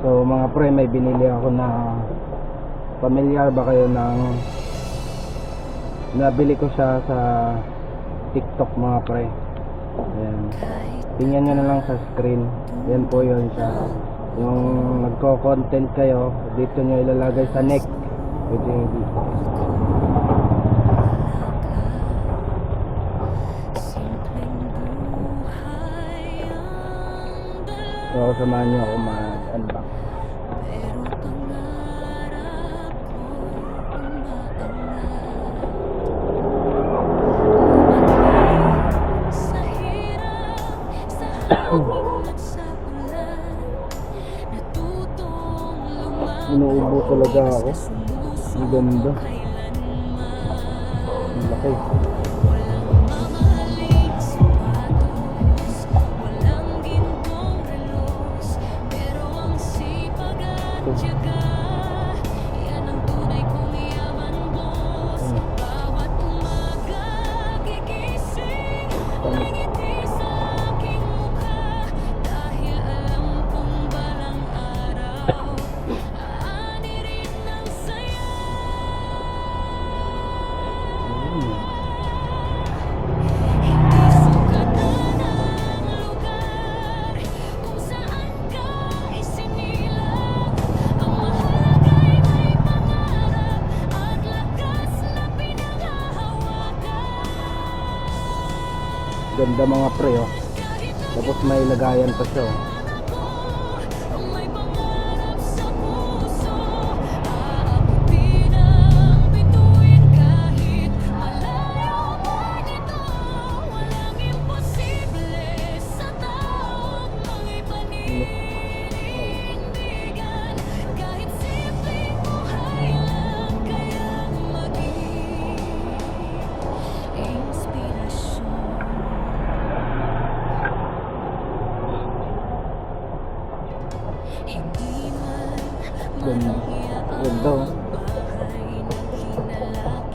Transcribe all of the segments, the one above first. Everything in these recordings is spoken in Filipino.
So mga pre, may binili ako na, familiar ba kayo ng, nabili ko siya sa TikTok mga pre. Ayan, tingnan nyo na lang sa screen. Yan po yun siya. Yung nagko-content kayo, dito nyo ilalagay sa neck. Pwede yung dito. So samahan nyo ako mag-unbox. Inuubo talaga ako. Ang ganda. Ang laki. Ganda mga pre, oh. Tapos may lagayan pa siya, oh. Ganda. Ganda, oh.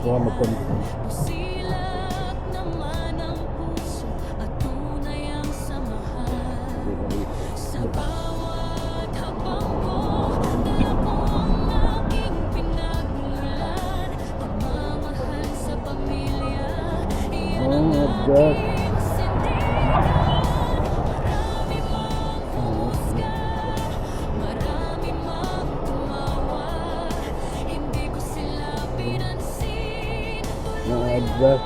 Wow, maganda. Oh my God. Adjust.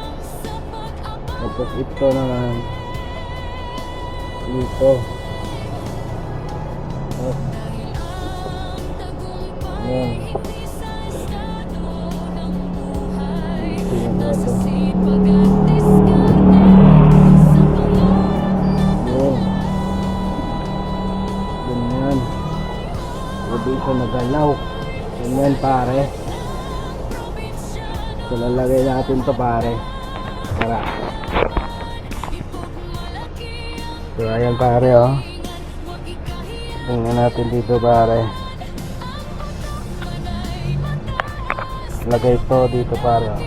Tapos ito naman dito. Ayan. Ganyan. Pwede ito nagalaw. Ganyan pare. So lalagay natin to pare. Tara. So ayan pare, oh. Tingnan natin dito pare. Lagay to dito pare, oh.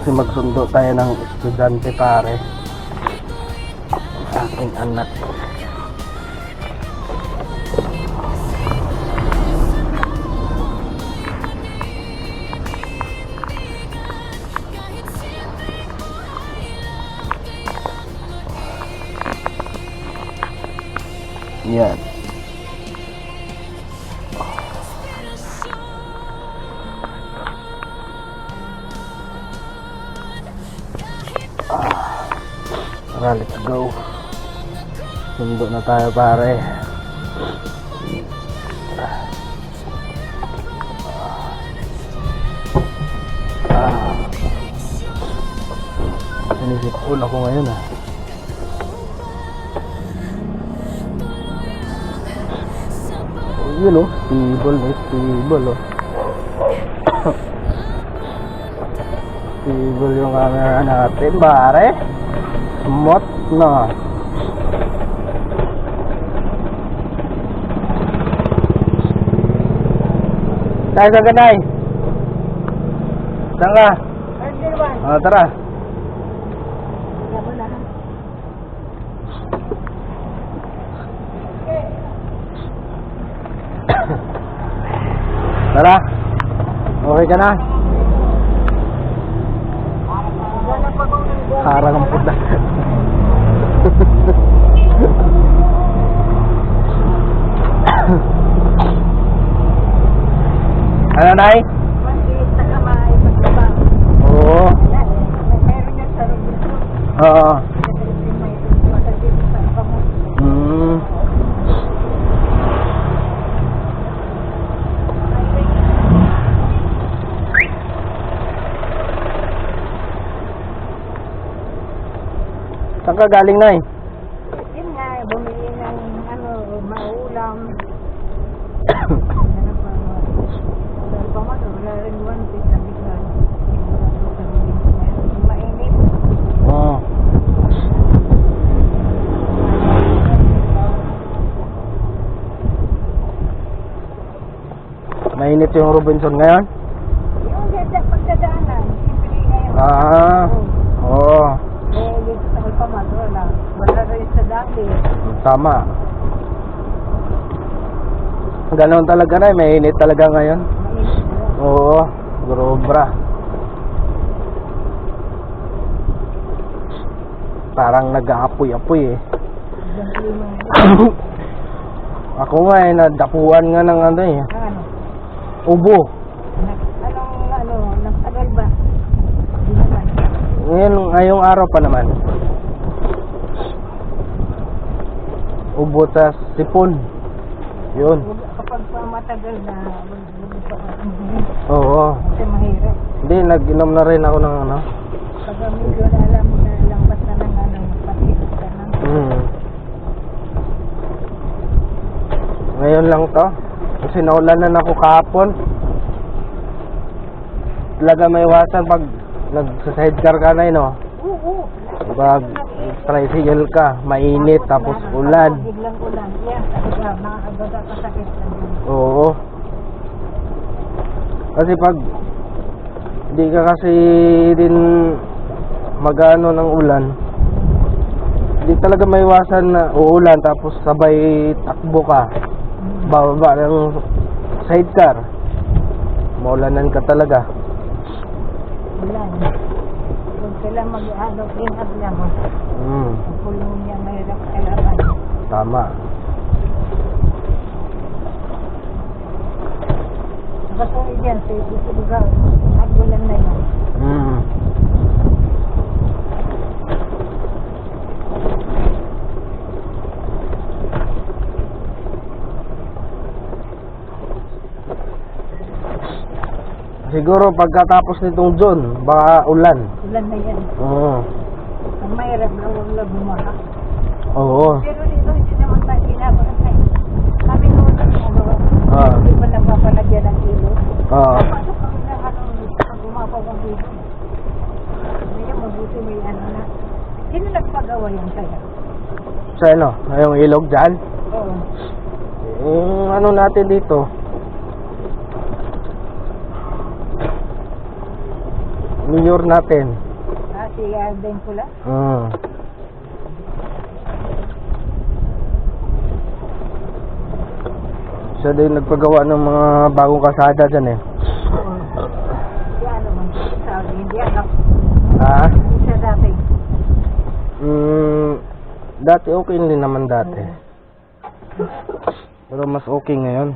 Kasi magsundo tayo ng estudyante pare, aking anak. Yan. Tara, let's go. Sundo na tayo pare. Sinisip ulo ako ngayon, ah. Yun, oh, stable, oh. Stable yung camera natin pare. Smooth na. Nay, saan ka, Nay? Saan ka? Tara. Tara. Okay ka na? Harang ang puta. Ano, Nay? Oo. Oo. Saan ka galing, Nay? Yun nga, bumili ng maulam. Wala rin 1 piece na biglan. Mainit. Oo. Mainit yung Robinson ngayon? Yung pagdadaanan, siyempre ngayon. Oo. Dito sa Alpamar, wala rin sa dati. Tama. Ganon talaga, Nay. Mainit talaga ngayon. Mainit na. Oo. Grobra. Parang nag-aapoy-apoy eh. Ako nga eh, nadapuan nga ng ano eh. Ano? Ubo. Nagtagal ba? Hindi naman. Ngayong araw pa naman. Ubo tas sipon. Yun. Kapag pa matagal na, Oo. kasi mahirap. Hindi, nag-inom na rin ako ng ano. Pag medyo na alam mo na lampas na ng patigot ka na. Ngayon lang to. Kasi naulanan ako kahapon. Talaga may iwasan pag nagsa-sidecar ka na no. Oo. Pag tricycle ka, mainit tapos ulan. Biglang ulan. Yan, talaga, makakabaga kasakit na din. Oo. Kasi pag di ka kasi din magano ng ulan, di talaga may iwasan na uulan tapos sabay takbo ka. Bababa ng sidecar. Maulanan ka talaga. Ulan. Huwag sila ingat lang. Ang pulong niya mahirap kalaban. Tama. Nakasunod yan sa ito lugar. At ulan na yan. Siguro pagkatapos nitong June, baka ulan. Ulan na yan. Oo. Ang mahirap na huwag na bumaha. Oo. Pero dito hindi naman tayo ginagawa na kami noon hindi pa nagpapalagyan ng ilo. Pasok kami na pag umapaw ang ilo. Ngayon mabuti may na. Sino nagpagawa yan kaya? Sa ano? Yung ilog dyan? Oo. Yung ano natin dito? Mayor natin. Si Alden Pula? Siya din nagpagawa ng mga bagong kalsada dyan eh. Hindi ano man. Sabi, hindi ano. Hindi siya dati. Dati okay din naman dati. Pero mas okay ngayon.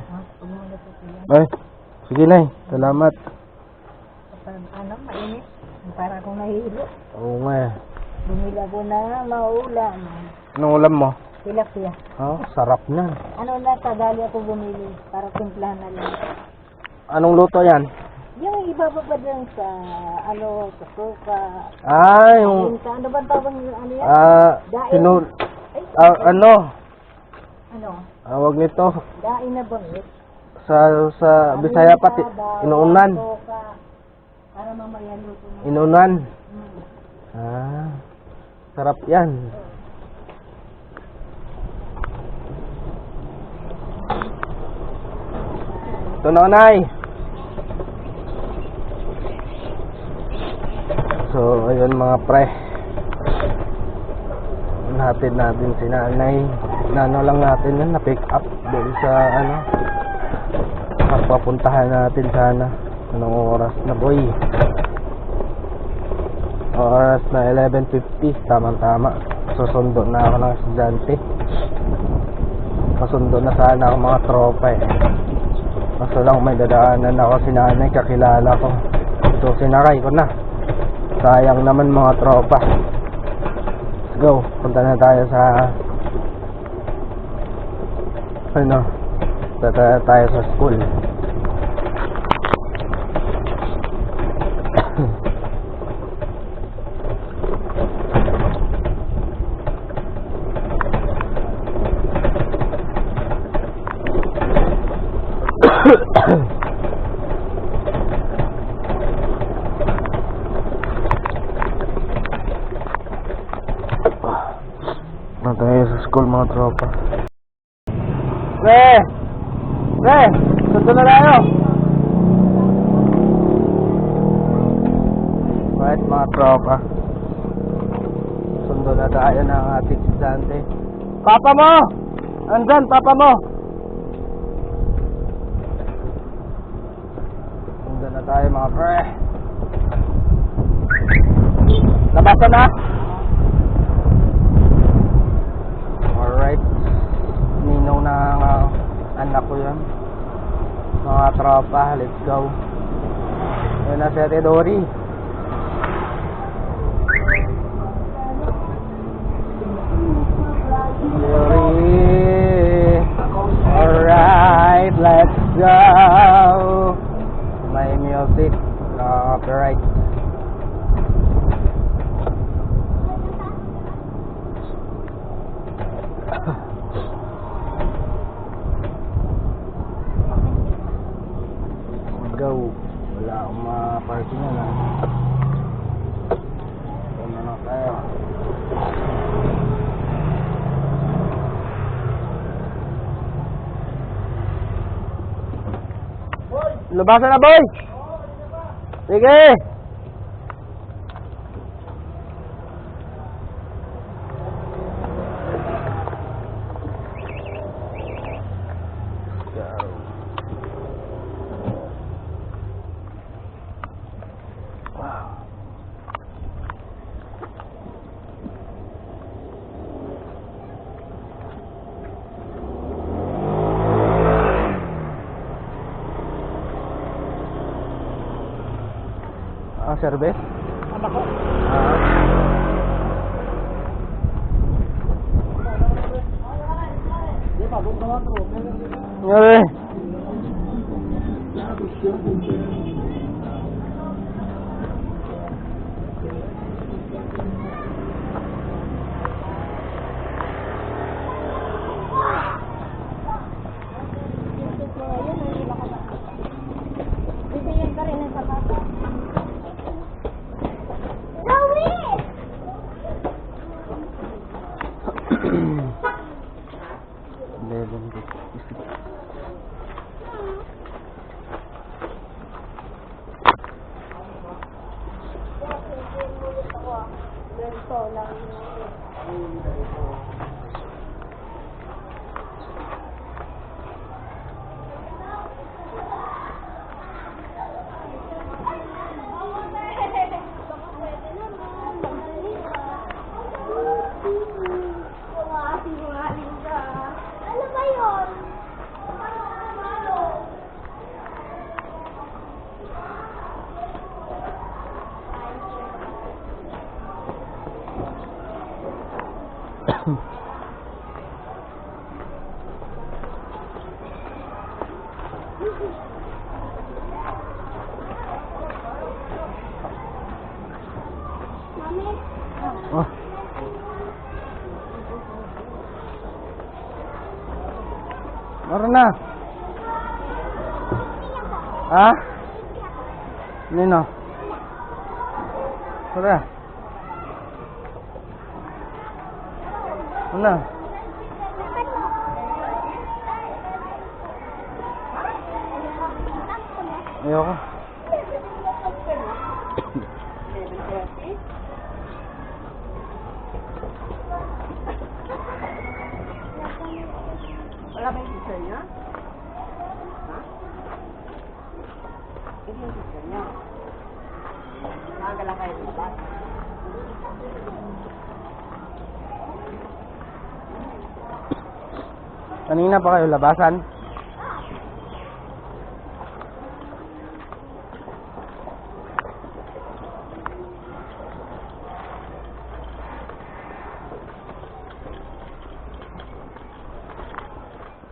Ay, sige na. Salamat. Mainit. Para akong nahilo. Oo nga eh. Bumili ako na maulam. Anong ulam mo? Tilapia. Sarap na. Ano na, tagali ako bumili para timplahan na lang. Anong luto yan? Yung ibababa dun sa, sa suka. Yung... Ano ba tawag nyo? Ano yan? Dain. Ano? Ano? Wag nito. Dain na bangit. Sa Bisaya pati. Inuunan. Para mamaya luto na. Inuunan. Sarap yan. Ito na, Nay. So, ayun mga pre. Natin natin si nanay. Nano lang natin yun, na-pick up doon sa ano. Papuntahan natin sana. Anong oras na boy? Oras na 11:50. Tamang-tama. Susundo na ako ng estudyante. Masundo na sana ako mga tropa eh. Kaso lang may dadaanan ako si nanay, kakilala ko. So sinakay ko na. Sayang naman mga tropa. Let's go. Punta na tayo sa ano, tayo sa school. Tayo sa school mga tropa. Pre! Sunod na tayo! Right mga tropa. Sunod na tayo ng ating estudyante. Papa mo! Andyan, papa mo! Sunod na tayo mga pre. Labasan na! Alright, ninong ng anak ko yan. Mga tropa, let's go. Yun na si Ate Dory. Alright, let's go. May music, copyright. Go. Wala akong ma-parking na. Ito na tayo. Lubasan na boy! Sige! Service? Anak ko. Ngeri. Bibigyan ka rin ng sapatos. Ano ba yun? Mami? Oh. Meron na. Ha? Nino? Tara. Ano? Ayoko. sister niya? Ha? Hindi yung sister niya. Nakagala kayo ng bata. Kanina pa kayo labasan?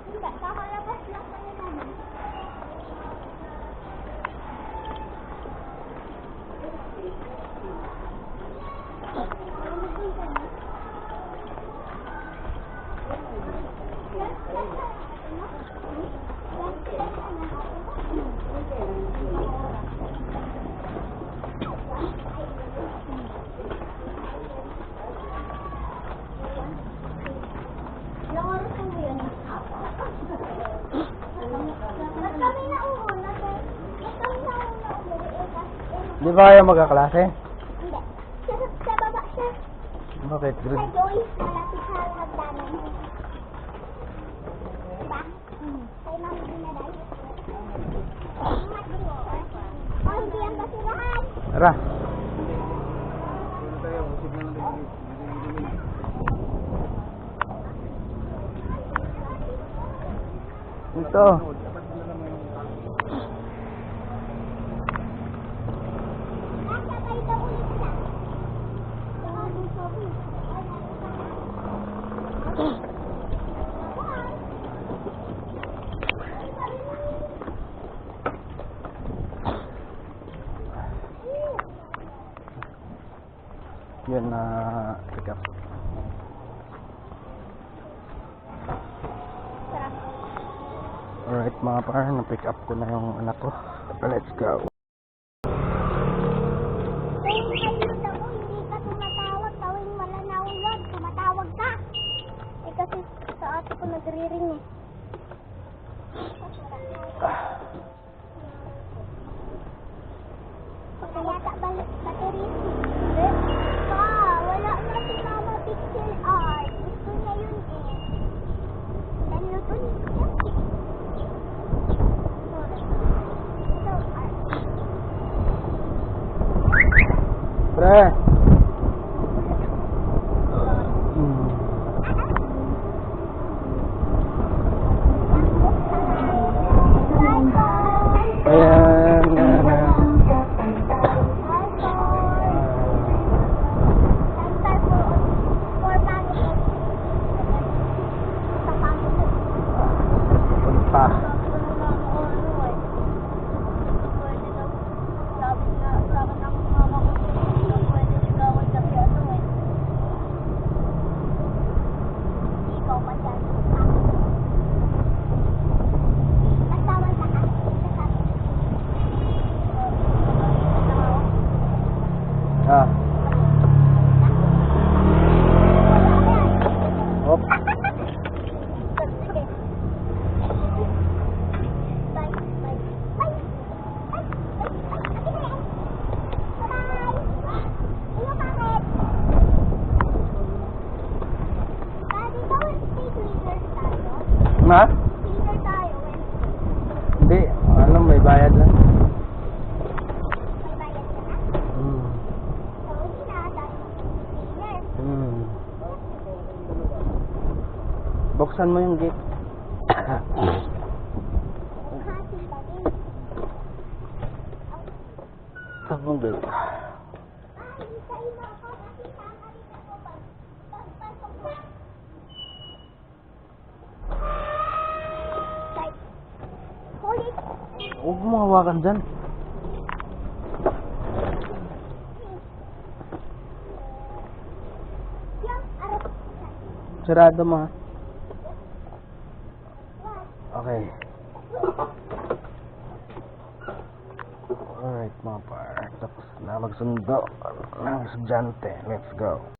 Hindi, kakalabas lang kami namin. Ilang oras po yun? Ba't kami nauuna, sir? Ba't kami nauuna umuwi? Di ba kayo magkaklase? Hindi. Sa baba siya. Bakit? Sa Grade? Joyce, malapit sa hagdanan. Diba? Kay Mami Dinaday. Oh, hindi yan basurahan. Tara. Ito. Nasakay daw ulit siya. Saka dun sa office. Yun na pick up. Alright mga par, na-pick up ko na yung anak ko. Let's go. Kung kayo daw hindi ka tumatawag, tawing malanawlod, tumatawag ka. Eh kasi sa ate ko nagre-ring eh. Kaya balik sa Teresi. Pa, wala na si Mama Pixel Art. Gusto niya yun eh. Naluto niya. So, Pre. Ayan. Punta. Ah. Op. Ma? Hindi. Ano, may bayad lang. Hmm. Buksan mo yung gate. Sabong gate. Huwag mo hawakan dyan. Sarado mo ha. Okay. Alright mga par. Tapos na magsundo ng estudyante. Let's go.